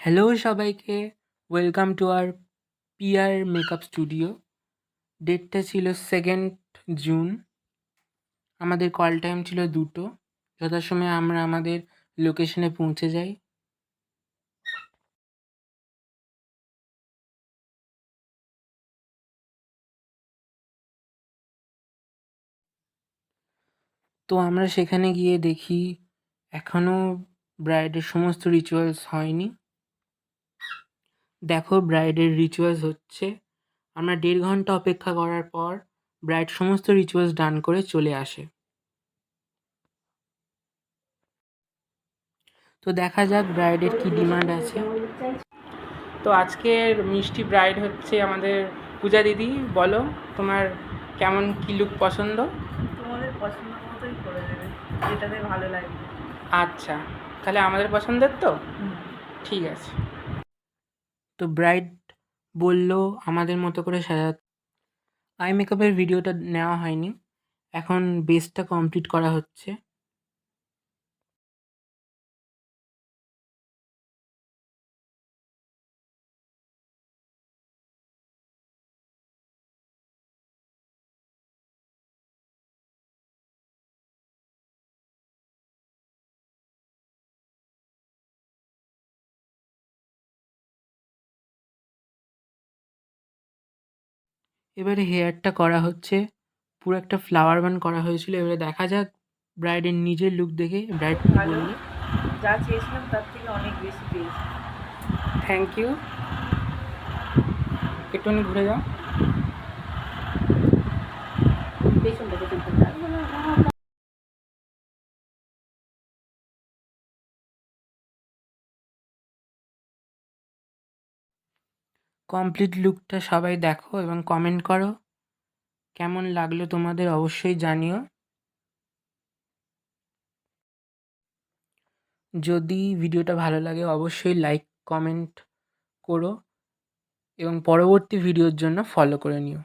Hello সবাইকে, welcome to our PR makeup studio. ডেটটা ছিল 2nd জুন। আমাদের কল টাইম ছিল 2টো। যথাসময়ে আমরা আমাদের লোকেশনে পৌঁছে যাই। তো আমরা সেখানে গিয়ে দেখি এখনও ব্রাইডের সমস্ত রিচুয়ালস হয়নি। দেখো ব্রাইডের রিচুয়ালস হচ্ছে। আমরা 1.5 ঘন্টা অপেক্ষা করার পর ব্রাইড সমস্ত রিচুয়ালস ডান করে চলে আসে। তো দেখা যাক ব্রাইডের কি ডিমান্ড আছে। তো আজকের মিষ্টি ব্রাইড হচ্ছে আমাদের পূজা দিদি। বলো তোমার কেমন কি লুক পছন্দ? তোমাদের পছন্দ মতোই করে দেবে, যেটাতে ভালো লাগবে। আচ্ছা, তাহলে আমাদের পছন্দের তো ঠিক আছে। তো ব্রাইড বলল আমাদের মতো করে সাজাতে। আই মেকআপের ভিডিওটা নেওয়া হয়নি, এখন বেসটা কমপ্লিট করা হচ্ছে। এবারে হেয়ারটা করা হচ্ছে, পুরো একটা ফ্লাওয়ার বান করা হয়েছিল। এবারে দেখা যাক ব্রাইডের নিজের লুক দেখে ব্রাইড কি ভালো, বললো। যা চেয়েছিলাম তার থেকে অনেক বেশি পেয়েছি। Thank you. একটুখানি ঘুরে যাও। কমপ্লিট লুকটা সবাই দেখো এবং কমেন্ট করো কেমন লাগলো তোমাদের, অবশ্যই জানিও। যদি ভিডিওটা ভালো লাগে অবশ্যই লাইক কমেন্ট করো এবং পরবর্তী ভিডিওর জন্য ফলো করে নিও।